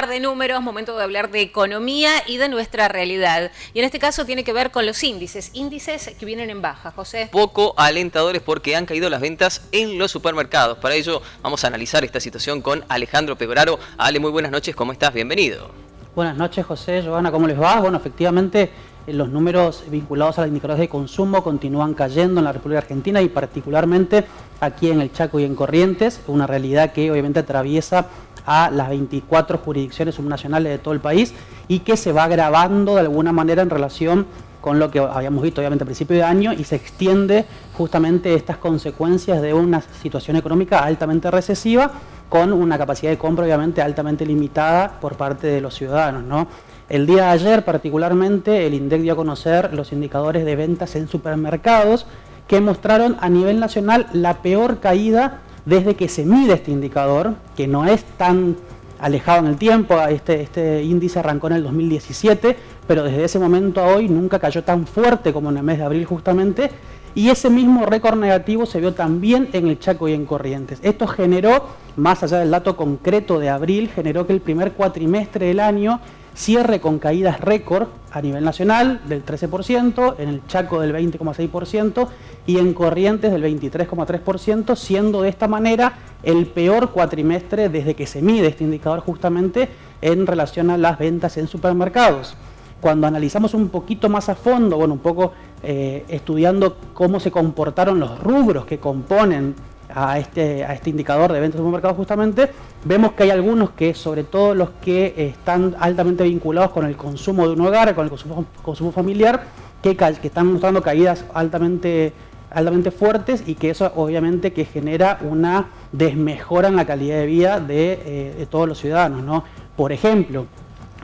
hablar de números, momento de hablar de economía y de nuestra realidad. Y en este caso tiene que ver con los índices que vienen en baja, José. Poco alentadores porque han caído las ventas en los supermercados. Para ello vamos a analizar esta situación con Alejandro Pegoraro. Ale, muy buenas noches, ¿cómo estás? Bienvenido. Buenas noches, José, Giovanna, ¿cómo les va? Bueno, efectivamente, los números vinculados a los indicadores de consumo continúan cayendo en la República Argentina y particularmente aquí en el Chaco y en Corrientes, una realidad que obviamente atraviesa a las 24 jurisdicciones subnacionales de todo el país y que se va agravando de alguna manera en relación con lo que habíamos visto obviamente a principio de año y se extiende justamente estas consecuencias de una situación económica altamente recesiva con una capacidad de compra obviamente altamente limitada por parte de los ciudadanos, ¿no? El día de ayer particularmente el INDEC dio a conocer los indicadores de ventas en supermercados que mostraron a nivel nacional la peor caída desde que se mide este indicador, que no es tan alejado en el tiempo. Este índice arrancó en el 2017, pero desde ese momento a hoy nunca cayó tan fuerte como en el mes de abril justamente, y ese mismo récord negativo se vio también en el Chaco y en Corrientes. Esto generó, más allá del dato concreto de abril, generó que el primer cuatrimestre del año cierre con caídas récord a nivel nacional del 13%, en el Chaco del 20,6% y en Corrientes del 23,3%, siendo de esta manera el peor cuatrimestre desde que se mide este indicador justamente en relación a las ventas en supermercados. Cuando analizamos un poquito más a fondo, bueno, un poco estudiando cómo se comportaron los rubros que componen a este indicador de ventas en supermercados justamente, vemos que hay algunos que, sobre todo los que están altamente vinculados con el consumo de un hogar, con el consumo familiar, que están mostrando caídas altamente fuertes y que eso obviamente que genera una desmejora en la calidad de vida de todos los ciudadanos, ¿no? Por ejemplo,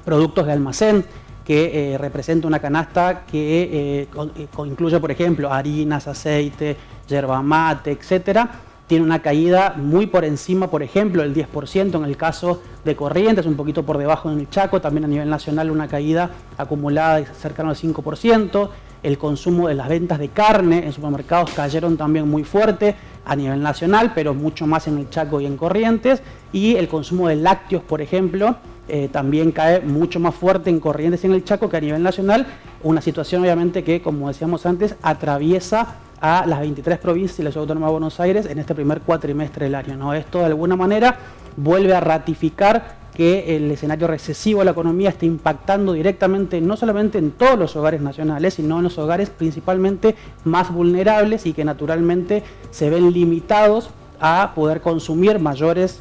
productos de almacén, que representa una canasta que incluye, por ejemplo, harinas, aceite, yerba mate, etcétera, tiene una caída muy por encima, por ejemplo, del 10% en el caso de Corrientes, un poquito por debajo en el Chaco, también a nivel nacional una caída acumulada cercana al 5%, el consumo de las ventas de carne en supermercados cayeron también muy fuerte a nivel nacional, pero mucho más en el Chaco y en Corrientes, y el consumo de lácteos, por ejemplo, también cae mucho más fuerte en Corrientes y en el Chaco que a nivel nacional, una situación obviamente que, como decíamos antes, atraviesa a las 23 provincias y la Ciudad Autónoma de Buenos Aires en este primer cuatrimestre del año, ¿no? Esto de alguna manera vuelve a ratificar que el escenario recesivo de la economía está impactando directamente no solamente en todos los hogares nacionales, sino en los hogares principalmente más vulnerables y que naturalmente se ven limitados a poder consumir mayores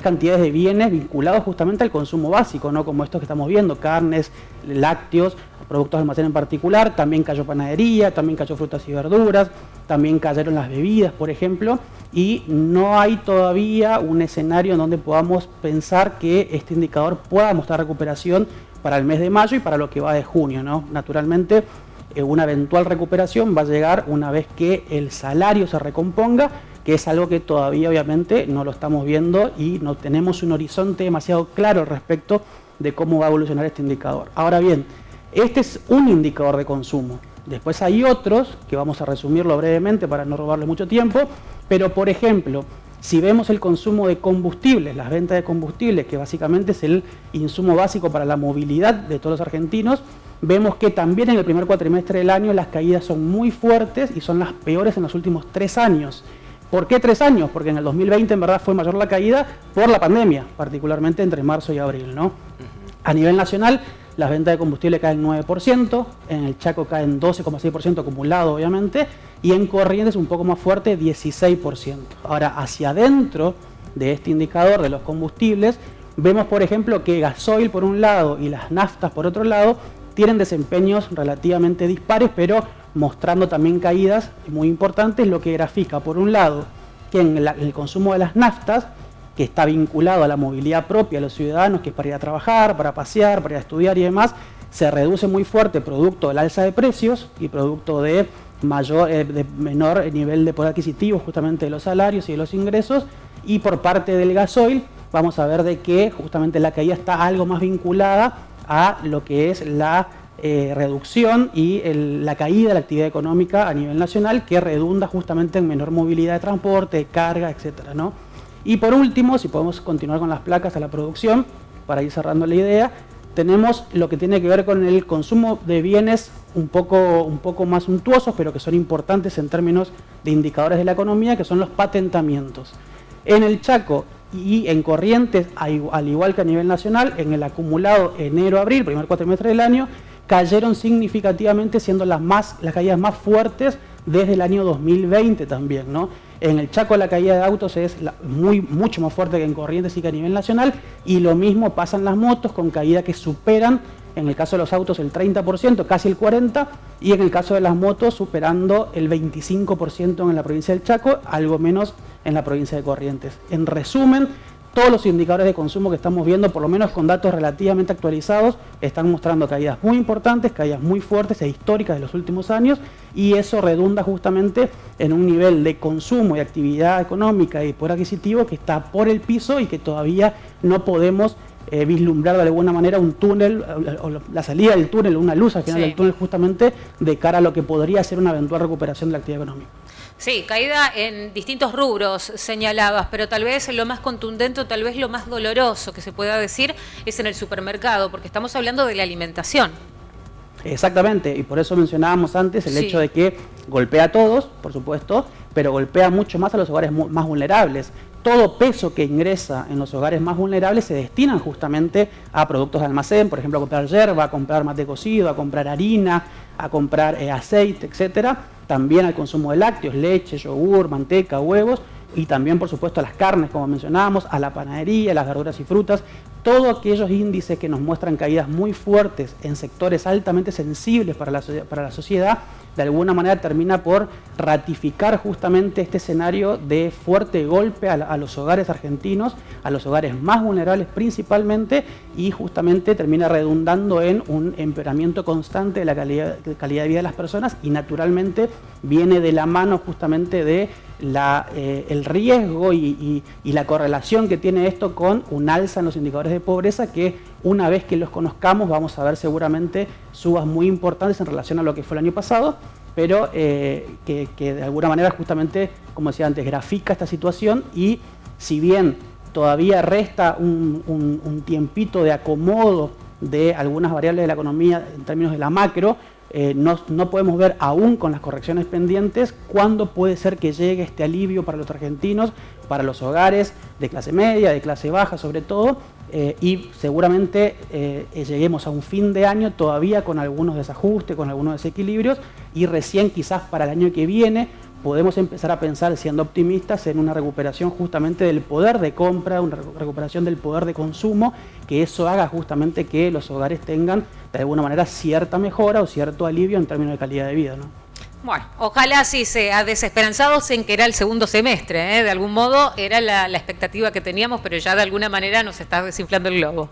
cantidades de bienes vinculados justamente al consumo básico, ¿no? Como estos que estamos viendo, carnes, lácteos, productos de almacén en particular, también cayó panadería, también cayó frutas y verduras, también cayeron las bebidas, por ejemplo, y no hay todavía un escenario en donde podamos pensar que este indicador pueda mostrar recuperación para el mes de mayo y para lo que va de junio, ¿no? Naturalmente, una eventual recuperación va a llegar una vez que el salario se recomponga, que es algo que todavía obviamente no lo estamos viendo y no tenemos un horizonte demasiado claro respecto de cómo va a evolucionar este indicador. Ahora bien, este es un indicador de consumo. Después hay otros, que vamos a resumirlo brevemente para no robarle mucho tiempo, pero por ejemplo, si vemos el consumo de combustibles, las ventas de combustibles, que básicamente es el insumo básico para la movilidad de todos los argentinos, vemos que también en el primer cuatrimestre del año las caídas son muy fuertes y son las peores en los últimos 3 años. ¿Por qué 3 años? Porque en el 2020 en verdad fue mayor la caída por la pandemia, particularmente entre marzo y abril, ¿no? A nivel nacional, las ventas de combustible caen 9%, en el Chaco caen 12,6% acumulado obviamente, y en Corrientes un poco más fuerte, 16%. Ahora, hacia adentro de este indicador de los combustibles, vemos por ejemplo que gasoil por un lado y las naftas por otro lado tienen desempeños relativamente dispares, pero mostrando también caídas muy importantes, lo que grafica por un lado que en el consumo de las naftas, que está vinculado a la movilidad propia de los ciudadanos, que es para ir a trabajar, para pasear, para ir a estudiar y demás, se reduce muy fuerte producto del alza de precios y producto de menor nivel de poder adquisitivo justamente de los salarios y de los ingresos, y por parte del gasoil vamos a ver de que justamente la caída está algo más vinculada a lo que es la reducción y la caída de la actividad económica a nivel nacional, que redunda justamente en menor movilidad de transporte, de carga, etcétera, ¿no? Y por último, si podemos continuar con las placas a la producción, para ir cerrando la idea, tenemos lo que tiene que ver con el consumo de bienes un poco más suntuosos, pero que son importantes en términos de indicadores de la economía, que son los patentamientos. En el Chaco y en Corrientes, al igual que a nivel nacional, en el acumulado enero-abril, primer cuatrimestre del año, cayeron significativamente, siendo las caídas más fuertes desde el año 2020 también, ¿no? En el Chaco la caída de autos es mucho más fuerte que en Corrientes y que a nivel nacional, y lo mismo pasa en las motos, con caídas que superan, en el caso de los autos el 30%, casi el 40%, y en el caso de las motos superando el 25% en la provincia del Chaco, algo menos en la provincia de Corrientes. En resumen, todos los indicadores de consumo que estamos viendo, por lo menos con datos relativamente actualizados, están mostrando caídas muy importantes, caídas muy fuertes e históricas de los últimos años, y eso redunda justamente en un nivel de consumo y actividad económica y poder adquisitivo que está por el piso y que todavía no podemos vislumbrar de alguna manera un túnel, o la salida del túnel, una luz al final del túnel, justamente de cara a lo que podría ser una eventual recuperación de la actividad económica. Sí, caída en distintos rubros señalabas, pero tal vez lo más contundente o tal vez lo más doloroso que se pueda decir es en el supermercado, porque estamos hablando de la alimentación. Exactamente, y por eso mencionábamos antes el hecho de que golpea a todos, por supuesto, pero golpea mucho más a los hogares más vulnerables. Todo peso que ingresa en los hogares más vulnerables se destinan justamente a productos de almacén, por ejemplo, a comprar yerba, a comprar mate cocido, a comprar harina, a comprar aceite, etcétera. También al consumo de lácteos, leche, yogur, manteca, huevos, y también, por supuesto, a las carnes, como mencionábamos, a la panadería, las verduras y frutas. Todos aquellos índices que nos muestran caídas muy fuertes en sectores altamente sensibles para la sociedad, de alguna manera termina por ratificar justamente este escenario de fuerte golpe a los hogares argentinos, a los hogares más vulnerables principalmente, y justamente termina redundando en un empeoramiento constante de la calidad de vida de las personas, y naturalmente viene de la mano justamente de el riesgo y la correlación que tiene esto con un alza en los indicadores de pobreza, que una vez que los conozcamos vamos a ver seguramente subas muy importantes en relación a lo que fue el año pasado, pero que de alguna manera justamente, como decía antes, grafica esta situación, y si bien todavía resta un tiempito de acomodo de algunas variables de la economía en términos de la macro, no podemos ver aún con las correcciones pendientes cuándo puede ser que llegue este alivio para los argentinos, para los hogares de clase media, de clase baja sobre todo, y seguramente lleguemos a un fin de año todavía con algunos desajustes, con algunos desequilibrios, y recién quizás para el año que viene podemos empezar a pensar, siendo optimistas, en una recuperación justamente del poder de compra, una recuperación del poder de consumo, que eso haga justamente que los hogares tengan de alguna manera cierta mejora o cierto alivio en términos de calidad de vida, ¿no? Bueno, ojalá sí sea desesperanzados en que era el segundo semestre, ¿eh? De algún modo era la expectativa que teníamos, pero ya de alguna manera nos está desinflando el globo.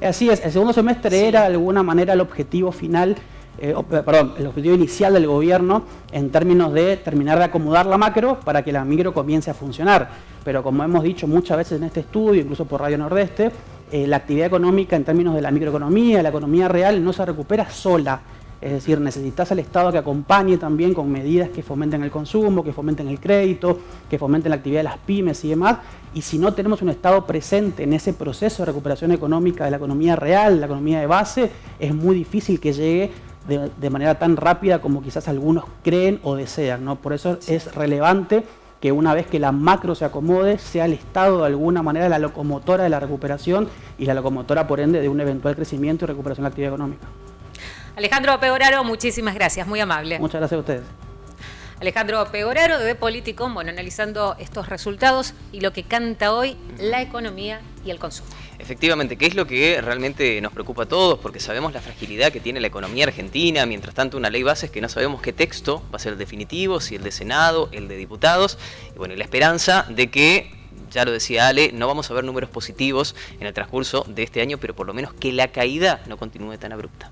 Así es, el segundo semestre era de alguna manera el objetivo final, el objetivo inicial del gobierno en términos de terminar de acomodar la macro para que la micro comience a funcionar. Pero como hemos dicho muchas veces en este estudio, incluso por Radio Nordeste, la actividad económica en términos de la microeconomía, la economía real, no se recupera sola. Es decir, necesitas al Estado que acompañe también con medidas que fomenten el consumo, que fomenten el crédito, que fomenten la actividad de las pymes y demás. Y si no tenemos un Estado presente en ese proceso de recuperación económica de la economía real, la economía de base, es muy difícil que llegue de manera tan rápida como quizás algunos creen o desean, ¿no? Por eso es relevante que una vez que la macro se acomode, sea el Estado de alguna manera la locomotora de la recuperación y la locomotora, por ende, de un eventual crecimiento y recuperación de la actividad económica. Alejandro Pegoraro, muchísimas gracias, muy amable. Muchas gracias a ustedes. Alejandro Pegoraro de Politicom, bueno, analizando estos resultados y lo que canta hoy la economía y el consumo. Efectivamente, ¿qué es lo que realmente nos preocupa a todos? Porque sabemos la fragilidad que tiene la economía argentina, mientras tanto una ley base es que no sabemos qué texto va a ser el definitivo, si el de Senado, el de diputados, y bueno, y la esperanza de que, ya lo decía Ale, no vamos a ver números positivos en el transcurso de este año, pero por lo menos que la caída no continúe tan abrupta.